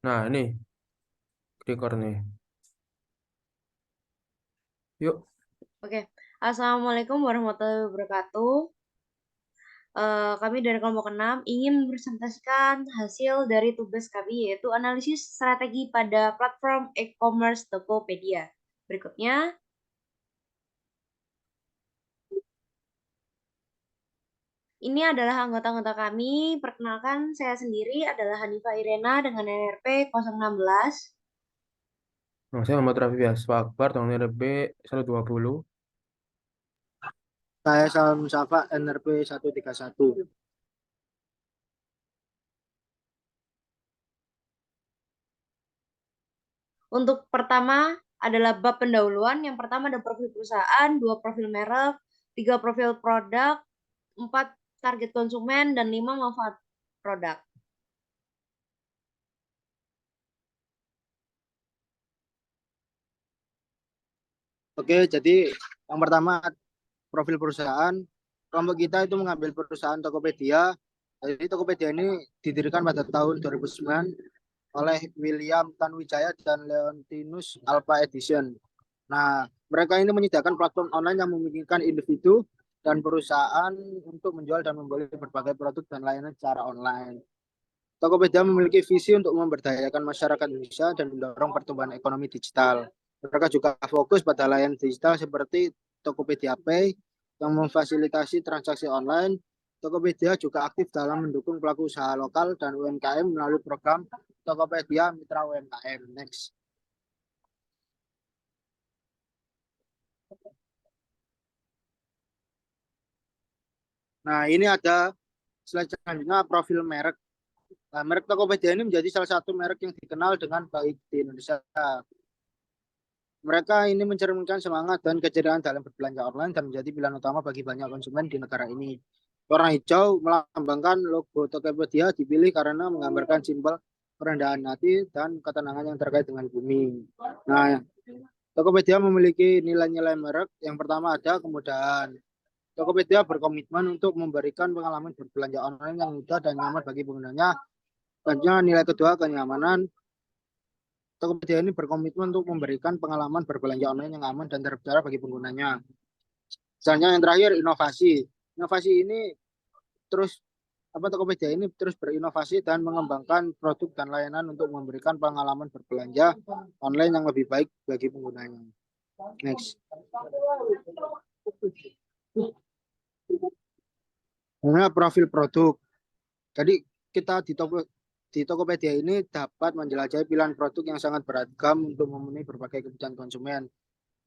Nah, ini record nih. Yuk. Oke, Assalamualaikum warahmatullahi wabarakatuh. Kami dari kelompok 6 ingin mempresentasikan hasil dari tugas kami, yaitu analisis strategi pada platform e-commerce Tokopedia. Berikutnya, ini adalah anggota-anggota kami. Perkenalkan, saya sendiri adalah Hanifa Irena dengan NRP 016. Nah, saya Muhammad Rafi Biaswa Akbar, tahun RB 120. Saya Salam Musafa NRP 131. Untuk pertama adalah bab pendahuluan. Yang pertama ada profil perusahaan, 2 profil merek, 3 profil produk, 4 target konsumen, dan 5 manfaat produk. Oke, jadi yang pertama profil perusahaan. Kelompok kita itu mengambil perusahaan Tokopedia. Jadi Tokopedia ini didirikan pada tahun 2009 oleh William Tanuwijaya dan Leontinus Alpha Edison. Nah, mereka ini menyediakan platform online yang memungkinkan individu dan perusahaan untuk menjual dan membeli berbagai produk dan layanan secara online. Tokopedia memiliki visi untuk memberdayakan masyarakat Indonesia dan mendorong pertumbuhan ekonomi digital. Mereka juga fokus pada layanan digital seperti Tokopedia Pay yang memfasilitasi transaksi online. Tokopedia juga aktif dalam mendukung pelaku usaha lokal dan UMKM melalui program Tokopedia Mitra UMKM. Next. Nah, ini ada slide selanjutnya profil merek. Nah, merek Tokopedia ini menjadi salah satu merek yang dikenal dengan baik di Indonesia. Mereka ini mencerminkan semangat dan keceriaan dalam berbelanja online dan menjadi pilihan utama bagi banyak konsumen di negara ini. Warna hijau melambangkan logo Tokopedia dipilih karena menggambarkan simbol kerendahan hati dan ketenangan yang terkait dengan bumi. Nah, Tokopedia memiliki nilai-nilai merek. Yang pertama ada kemudahan. Tokopedia berkomitmen untuk memberikan pengalaman berbelanja online yang mudah dan nyaman bagi penggunanya. Selanjutnya nilai kedua kenyamanan. Tokopedia ini berkomitmen untuk memberikan pengalaman berbelanja online yang aman dan terpercaya bagi penggunanya. Selanjutnya yang terakhir inovasi. Inovasi ini terus Tokopedia ini terus berinovasi dan mengembangkan produk dan layanan untuk memberikan pengalaman berbelanja online yang lebih baik bagi penggunanya. Next. Nah, profil produk. Jadi kita di Tokopedia ini dapat menjelajahi pilihan produk yang sangat beragam untuk memenuhi berbagai kebutuhan konsumen.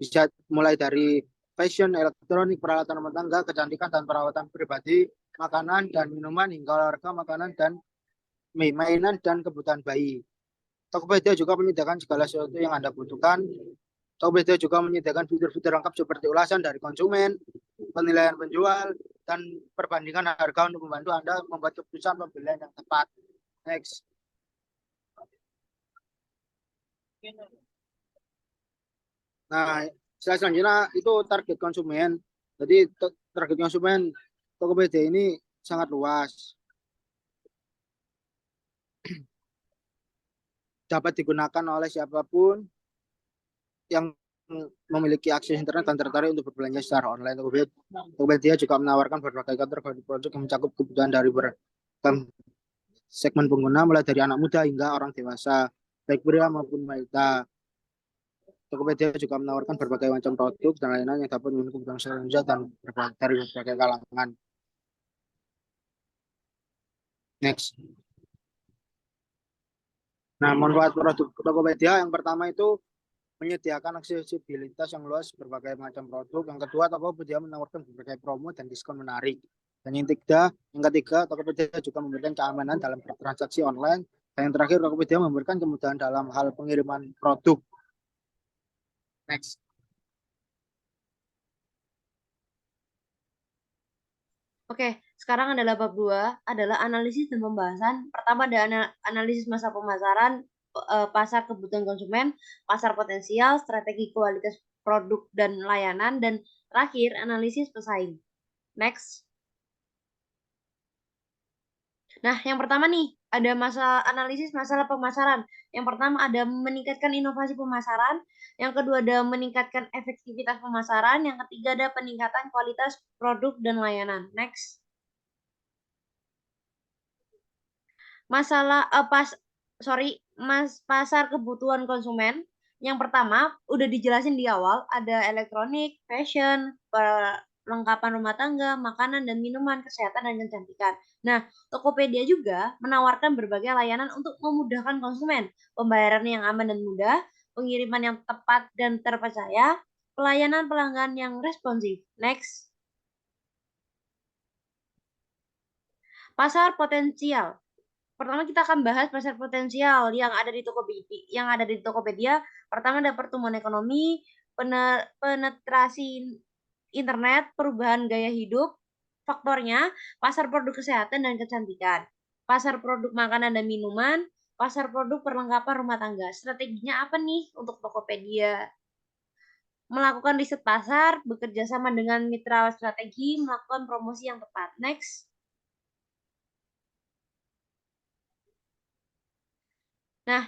Bisa mulai dari fashion, elektronik, peralatan rumah tangga, kecantikan dan perawatan pribadi, makanan dan minuman, hingga olahraga, makanan dan mainan dan kebutuhan bayi. Tokopedia juga menyediakan segala sesuatu yang Anda butuhkan. Tokopedia juga menyediakan fitur-fitur lengkap seperti ulasan dari konsumen, penilaian penjual, dan perbandingan harga untuk membantu Anda membuat keputusan pembelian yang tepat. Next. Nah, selanjutnya itu target konsumen. Jadi target konsumen Tokopedia ini sangat luas. Dapat digunakan oleh siapapun yang memiliki akses internet dan tertarik untuk berbelanja secara online. Tokopedia juga menawarkan berbagai kategori produk yang mencakup kebutuhan dari beragam segmen pengguna, mulai dari anak muda hingga orang dewasa, baik pria maupun wanita. Tokopedia juga menawarkan berbagai macam produk dan layanan yang dapat memenuhi kebutuhan masyarakat dan dari berbagai kalangan. Next. Nah, manfaat produk Tokopedia yang pertama itu menyediakan aksesibilitas yang luas berbagai macam produk. Yang kedua, Tokopedia menawarkan berbagai promo dan diskon menarik. Dan yang ketiga, Tokopedia juga memberikan keamanan dalam transaksi online. Dan yang terakhir, Tokopedia memberikan kemudahan dalam hal pengiriman produk. Next. Oke, sekarang adalah bab 2, adalah analisis dan pembahasan. Pertama ada analisis masa pemasaran, pasar kebutuhan konsumen, pasar potensial, strategi kualitas produk dan layanan, dan terakhir analisis pesaing. Next. Nah, yang pertama nih, ada analisis masalah pemasaran. Yang pertama ada meningkatkan inovasi pemasaran, yang kedua ada meningkatkan efektivitas pemasaran, yang ketiga ada peningkatan kualitas produk dan layanan. Next. Pasar kebutuhan konsumen. Yang pertama udah dijelasin di awal, ada elektronik, fashion, perlengkapan rumah tangga, makanan dan minuman, kesehatan dan kecantikan. Nah, Tokopedia juga menawarkan berbagai layanan untuk memudahkan konsumen, pembayaran yang aman dan mudah, pengiriman yang tepat dan terpercaya, pelayanan pelanggan yang responsif. Next. Pasar potensial. Pertama kita akan bahas pasar potensial yang ada di Tokopedia. Pertama ada pertumbuhan ekonomi, penetrasi internet, perubahan gaya hidup, faktornya pasar produk kesehatan dan kecantikan, pasar produk makanan dan minuman, pasar produk perlengkapan rumah tangga. Strateginya apa nih untuk Tokopedia? Melakukan riset pasar, bekerja sama dengan mitra strategi, melakukan promosi yang tepat. Next. Nah,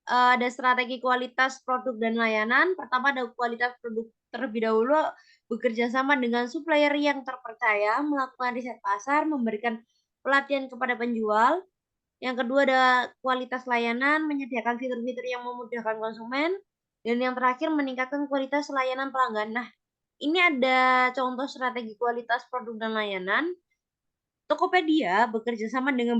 ada strategi kualitas produk dan layanan. Pertama ada kualitas produk terlebih dahulu, bekerja sama dengan supplier yang terpercaya, melakukan riset pasar, memberikan pelatihan kepada penjual. Yang kedua ada kualitas layanan, menyediakan fitur-fitur yang memudahkan konsumen. Dan yang terakhir meningkatkan kualitas layanan pelanggan. Nah, ini ada contoh strategi kualitas produk dan layanan. Tokopedia bekerja sama dengan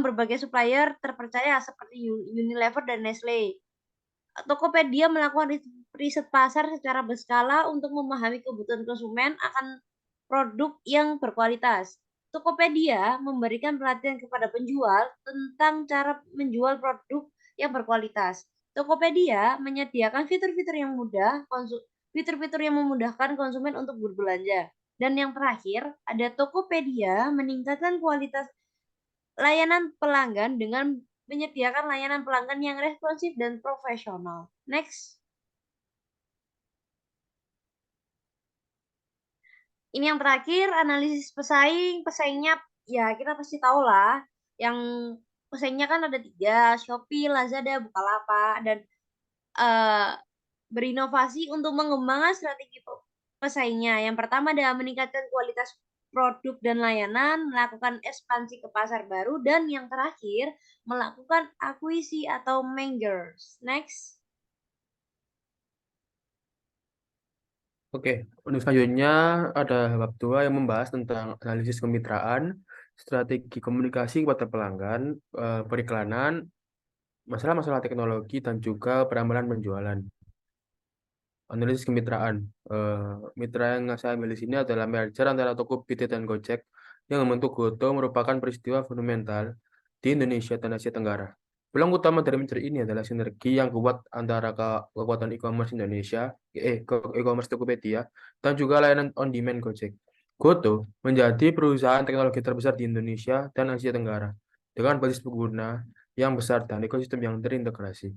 berbagai supplier terpercaya seperti Unilever dan Nestle. Tokopedia melakukan riset pasar secara berskala untuk memahami kebutuhan konsumen akan produk yang berkualitas. Tokopedia memberikan pelatihan kepada penjual tentang cara menjual produk yang berkualitas. Tokopedia menyediakan fitur-fitur yang memudahkan konsumen untuk berbelanja. Dan yang terakhir, ada Tokopedia meningkatkan kualitas layanan pelanggan dengan menyediakan layanan pelanggan yang responsif dan profesional. Next. Ini yang terakhir, analisis pesaing. Pesaingnya ya kita pasti tahu lah. Yang pesaingnya kan ada 3, Shopee, Lazada, Bukalapak, dan berinovasi untuk mengembangkan strategi pesaingnya. Yang pertama adalah meningkatkan kualitas produk dan layanan, melakukan ekspansi ke pasar baru, dan yang terakhir melakukan akuisisi atau mergers. Next. Oke, untuk selanjutnya ada bab 2 yang membahas tentang analisis kemitraan, strategi komunikasi kepada pelanggan, periklanan, masalah-masalah teknologi, dan juga perambalan penjualan. Analisis kemitraan. Mitra yang saya ambil di sini adalah merger antara Tokopedia dan Gojek yang membentuk Goto merupakan peristiwa fundamental di Indonesia dan Asia Tenggara. Peluang utama dari merger ini adalah sinergi yang kuat antara kekuatan e-commerce Indonesia, e-commerce Tokopedia, dan juga layanan on-demand Gojek. Goto menjadi perusahaan teknologi terbesar di Indonesia dan Asia Tenggara dengan basis pengguna yang besar dan ekosistem yang terintegrasi.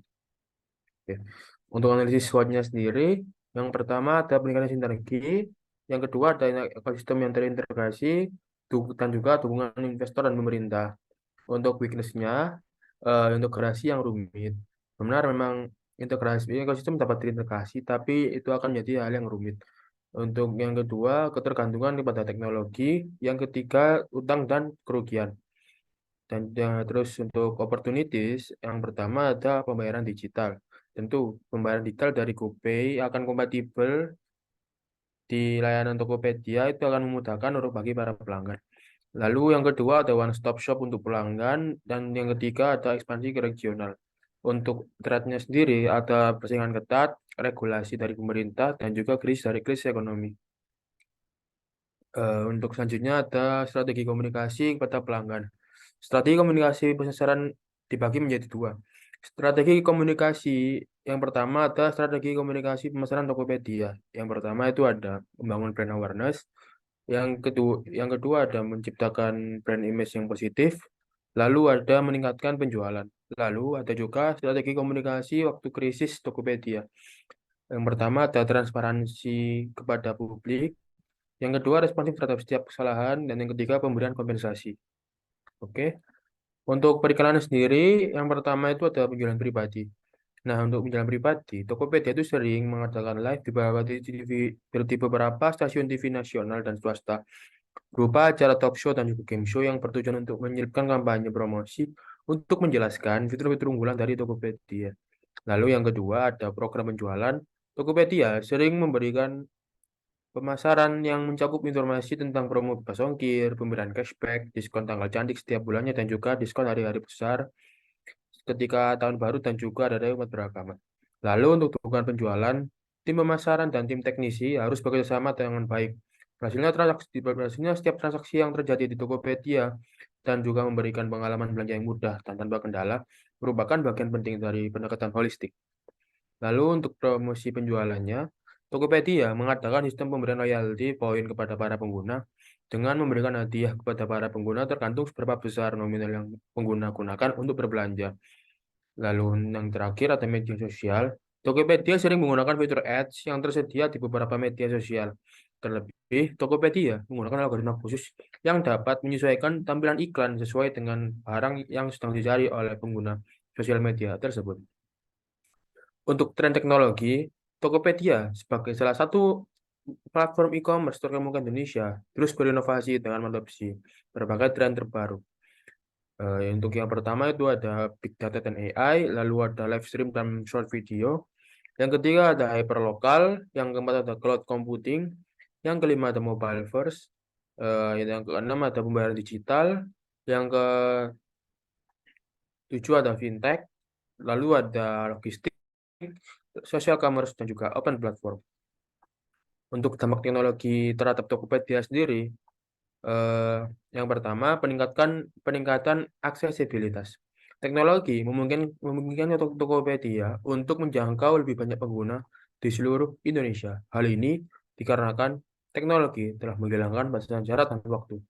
Oke. Untuk analisis SWOT-nya sendiri, yang pertama ada peningkatan sinergi, yang kedua ada ekosistem yang terintegrasi, dan juga dukungan investor dan pemerintah. Untuk weakness-nya, integrasi yang rumit. Benar memang integrasi ekosistem dapat terintegrasi, tapi itu akan menjadi hal yang rumit. Untuk yang kedua, ketergantungan kepada teknologi. Yang ketiga, utang dan kerugian. Dan terus untuk opportunities, yang pertama ada pembayaran digital. Tentu pembayaran digital dari GoPay akan kompatibel di layanan Tokopedia, itu akan memudahkan untuk bagi para pelanggan. Lalu yang kedua ada one stop shop untuk pelanggan, dan yang ketiga ada ekspansi ke regional. Untuk threat-nya sendiri ada persaingan ketat, regulasi dari pemerintah, dan juga krisis ekonomi. Untuk selanjutnya ada strategi komunikasi kepada pelanggan. Strategi komunikasi pemasaran dibagi menjadi 2. Strategi komunikasi yang pertama ada strategi komunikasi pemasaran Tokopedia. Yang pertama itu ada membangun brand awareness. Yang kedua ada menciptakan brand image yang positif. Lalu ada meningkatkan penjualan. Lalu ada juga strategi komunikasi waktu krisis Tokopedia. Yang pertama ada transparansi kepada publik. Yang kedua responsif terhadap setiap kesalahan. Dan yang ketiga pemberian kompensasi. Oke. Untuk periklanan sendiri, yang pertama itu ada penjualan pribadi. Nah, untuk penjualan pribadi, Tokopedia itu sering mengadakan live di beberapa stasiun TV nasional dan swasta, berupa acara talk show dan juga game show yang bertujuan untuk menyelipkan kampanye promosi untuk menjelaskan fitur-fitur unggulan dari Tokopedia. Lalu yang kedua ada program penjualan. Tokopedia sering memberikan pemasaran yang mencakup informasi tentang promo bebas ongkir, pemberian cashback, diskon tanggal cantik setiap bulannya, dan juga diskon hari-hari besar ketika tahun baru dan juga ada umat beragama. Lalu untuk dukungan penjualan, tim pemasaran dan tim teknisi harus bekerjasama dengan baik. Berhasilnya setiap transaksi yang terjadi di Tokopedia dan juga memberikan pengalaman belanja yang mudah dan tanpa kendala merupakan bagian penting dari pendekatan holistik. Lalu untuk promosi penjualannya, Tokopedia mengadakan sistem pemberian royalti poin kepada para pengguna dengan memberikan hadiah kepada para pengguna tergantung seberapa besar nominal yang pengguna gunakan untuk berbelanja. Lalu yang terakhir ada media sosial. Tokopedia sering menggunakan fitur ads yang tersedia di beberapa media sosial. Terlebih, Tokopedia menggunakan algoritma khusus yang dapat menyesuaikan tampilan iklan sesuai dengan barang yang sedang dicari oleh pengguna sosial media tersebut. Untuk tren teknologi, Tokopedia sebagai salah satu platform e-commerce terkemuka Indonesia terus berinovasi dengan mengadopsi berbagai tren terbaru. Untuk yang pertama itu ada Big Data dan AI, lalu ada live stream dan short video. Yang ketiga ada hyperlocal, yang keempat ada cloud computing, yang kelima ada mobile first, yang keenam ada pembayaran digital, yang ketujuh ada fintech, lalu ada logistik, social commerce, dan juga open platform. Untuk dampak teknologi terhadap Tokopedia sendiri, yang pertama peningkatan aksesibilitas. Teknologi memungkinkan Tokopedia untuk menjangkau lebih banyak pengguna di seluruh Indonesia. Hal ini dikarenakan teknologi telah menghilangkan batasan jarak dan waktu.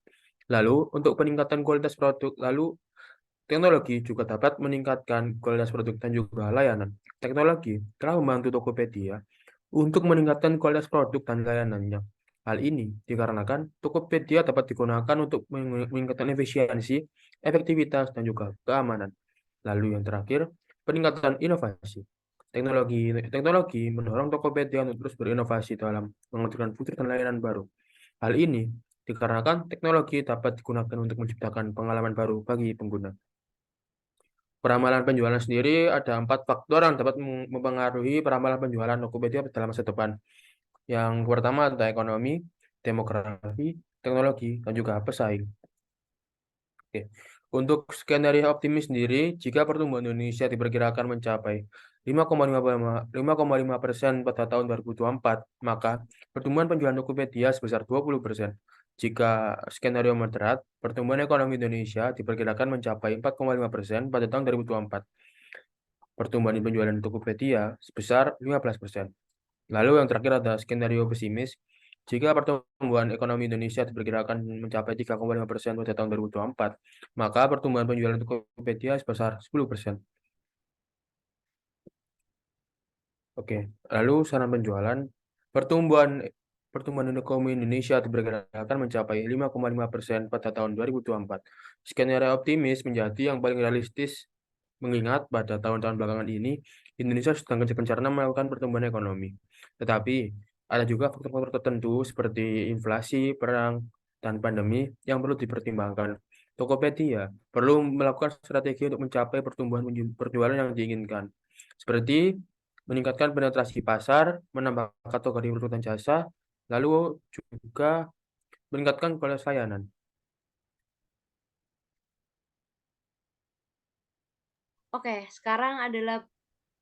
Lalu, untuk peningkatan kualitas produk, teknologi juga dapat meningkatkan kualitas produk dan juga layanan. Teknologi telah membantu Tokopedia untuk meningkatkan kualitas produk dan layanannya. Hal ini dikarenakan Tokopedia dapat digunakan untuk meningkatkan efisiensi, efektivitas, dan juga keamanan. Lalu yang terakhir, peningkatan inovasi. Teknologi mendorong Tokopedia untuk terus berinovasi dalam menghadirkan fitur dan layanan baru. Hal ini dikarenakan teknologi dapat digunakan untuk menciptakan pengalaman baru bagi pengguna. Peramalan penjualan sendiri ada 4 faktor yang dapat mempengaruhi peramalan penjualan Tokopedia dalam masa depan. Yang pertama ada ekonomi, demografi, teknologi, dan juga pesaing. Oke. Untuk skenario optimis sendiri, jika pertumbuhan Indonesia diperkirakan mencapai 5,5% pada tahun 2024, maka pertumbuhan penjualan Tokopedia sebesar 20%. Jika skenario moderat, pertumbuhan ekonomi Indonesia diperkirakan mencapai 4,5% pada tahun 2024. Pertumbuhan penjualan Tokopedia sebesar 15%. Lalu yang terakhir ada skenario pesimis. Jika pertumbuhan ekonomi Indonesia diperkirakan mencapai 3,5% pada tahun 2024, maka pertumbuhan penjualan Tokopedia sebesar 10%. Oke, lalu saran penjualan. Pertumbuhan ekonomi Indonesia diperkirakan mencapai 5,5% pada tahun 2024. Skenario optimis menjadi yang paling realistis mengingat pada tahun-tahun belakangan ini Indonesia sedang gencar-gencarnya melakukan pertumbuhan ekonomi. Tetapi ada juga faktor-faktor tertentu seperti inflasi, perang, dan pandemi yang perlu dipertimbangkan. Tokopedia perlu melakukan strategi untuk mencapai pertumbuhan penjualan yang diinginkan, seperti meningkatkan penetrasi pasar, menambah kategori produk dan jasa, lalu juga meningkatkan kualitas layanan. Oke, sekarang adalah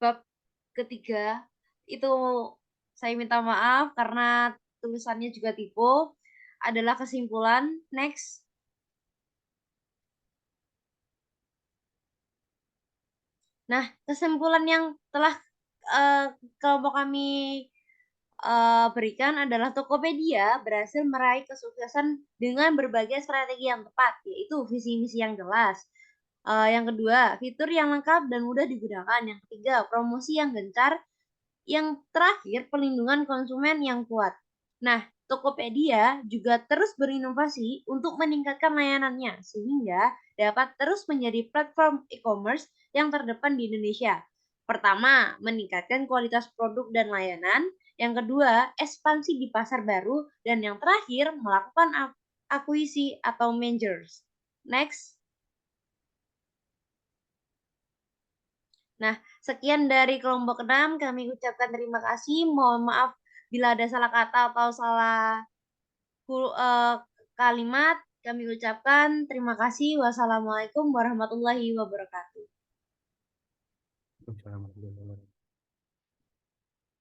bab ketiga. Itu saya minta maaf karena tulisannya juga typo. Adalah kesimpulan. Next. Nah, kesimpulan yang telah kelompok kami berikan adalah Tokopedia berhasil meraih kesuksesan dengan berbagai strategi yang tepat, yaitu visi misi yang jelas. Yang kedua, fitur yang lengkap dan mudah digunakan. Yang ketiga, promosi yang gencar. Yang terakhir, pelindungan konsumen yang kuat. Nah, Tokopedia juga terus berinovasi untuk meningkatkan layanannya sehingga dapat terus menjadi platform e-commerce yang terdepan di Indonesia. Pertama, meningkatkan kualitas produk dan layanan. Yang kedua, ekspansi di pasar baru. Dan yang terakhir, melakukan akuisisi atau mergers. Next. Nah, sekian dari kelompok 6. Kami ucapkan terima kasih. Mohon maaf bila ada salah kata atau salah kalimat. Kami ucapkan terima kasih. Wassalamualaikum warahmatullahi wabarakatuh. Assalamualaikum warahmatullahi wabarakatuh.